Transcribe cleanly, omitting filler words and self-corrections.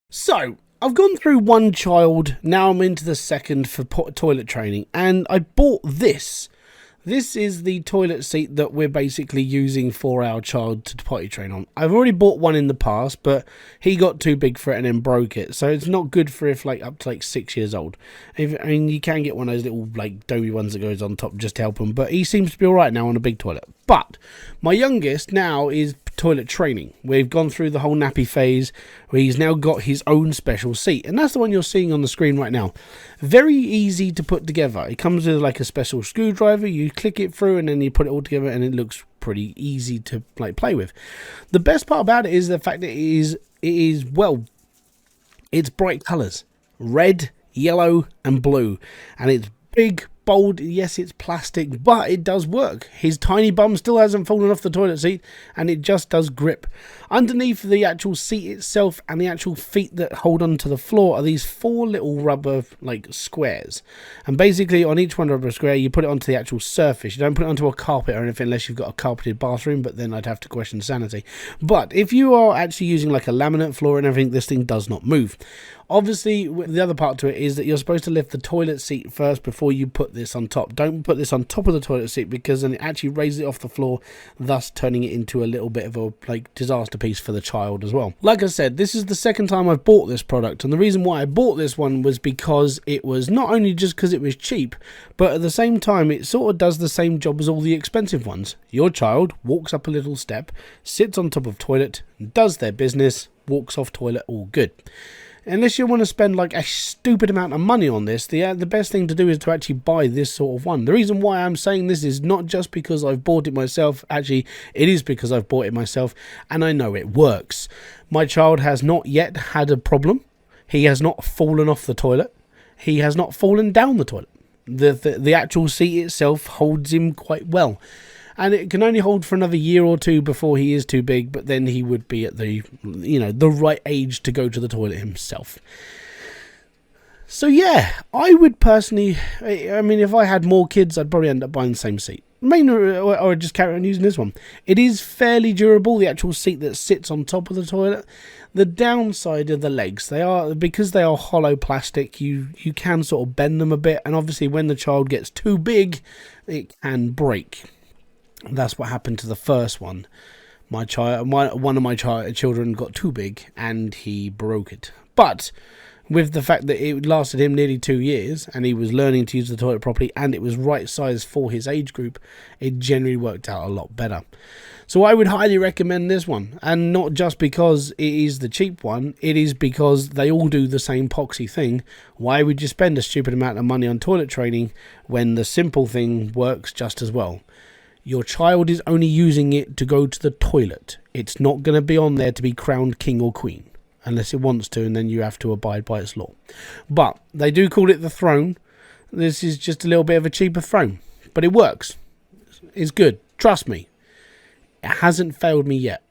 So, I've gone through one child, now I'm into the second for toilet training, and I bought this. This is the toilet seat that we're basically using for our child to potty train on. I've already bought one in the past, but he got too big for it and then broke it. So it's not good for if up to 6 years old. You can get one of those little doughy ones that goes on top just to help him. But he seems to be alright now on a big toilet. But my youngest now is toilet training. We've gone through the whole nappy phase where he's now got his own special seat, and that's the one you're seeing on the screen right now. Very easy to put together. It comes with a special screwdriver. You click it through and then you put it all together, and it looks pretty easy to play with. The best part about it is the fact that it's bright colors: red, yellow and blue, and it's big, bold. Yes, it's plastic, but it does work. His tiny bum still hasn't fallen off the toilet seat, and it just does grip. Underneath the actual seat itself and the actual feet that hold onto the floor are these 4 little rubber squares, and basically on each one rubber square you put it onto the actual surface. You don't put it onto a carpet or anything unless you've got a carpeted bathroom, but then I'd have to question sanity. But if you are actually using a laminate floor and everything, this thing does not move. Obviously, the other part to it is that you're supposed to lift the toilet seat first before you put this on top. Don't put this on top of the toilet seat, because then it actually raises it off the floor, thus turning it into a little bit of a disaster piece for the child as well. Like I said, this is the second time I've bought this product, and the reason why I bought this one was because it was not only just because it was cheap, but at the same time it sort of does the same job as all the expensive ones. Your child walks up a little step, sits on top of toilet, does their business, walks off toilet, all good. Unless you want to spend a stupid amount of money on this, the best thing to do is to actually buy this sort of one. The reason why I'm saying this is not just because I've bought it myself. Actually, it is because I've bought it myself and I know it works. My child has not yet had a problem. He has not fallen off the toilet. He has not fallen down the toilet. The actual seat itself holds him quite well. And it can only hold for another year or two before he is too big, but then he would be at the right age to go to the toilet himself. So yeah, I would personally, if I had more kids, I'd probably end up buying the same seat. Or just carry on using this one. It is fairly durable, the actual seat that sits on top of the toilet. The downside of the legs, because they are hollow plastic, you can sort of bend them a bit, and obviously when the child gets too big, it can break. That's what happened to the first one. One of my children got too big and he broke it. But with the fact that it lasted him nearly 2 years and he was learning to use the toilet properly and it was right size for his age group, it generally worked out a lot better. So I would highly recommend this one, and not just because it is the cheap one, it is because they all do the same poxy thing. Why would you spend a stupid amount of money on toilet training when the simple thing works just as well? Your child is only using it to go to the toilet. It's not going to be on there to be crowned king or queen, unless it wants to, and then you have to abide by its law. But they do call it the throne. This is just a little bit of a cheaper throne, but it works. It's good. Trust me. It hasn't failed me yet.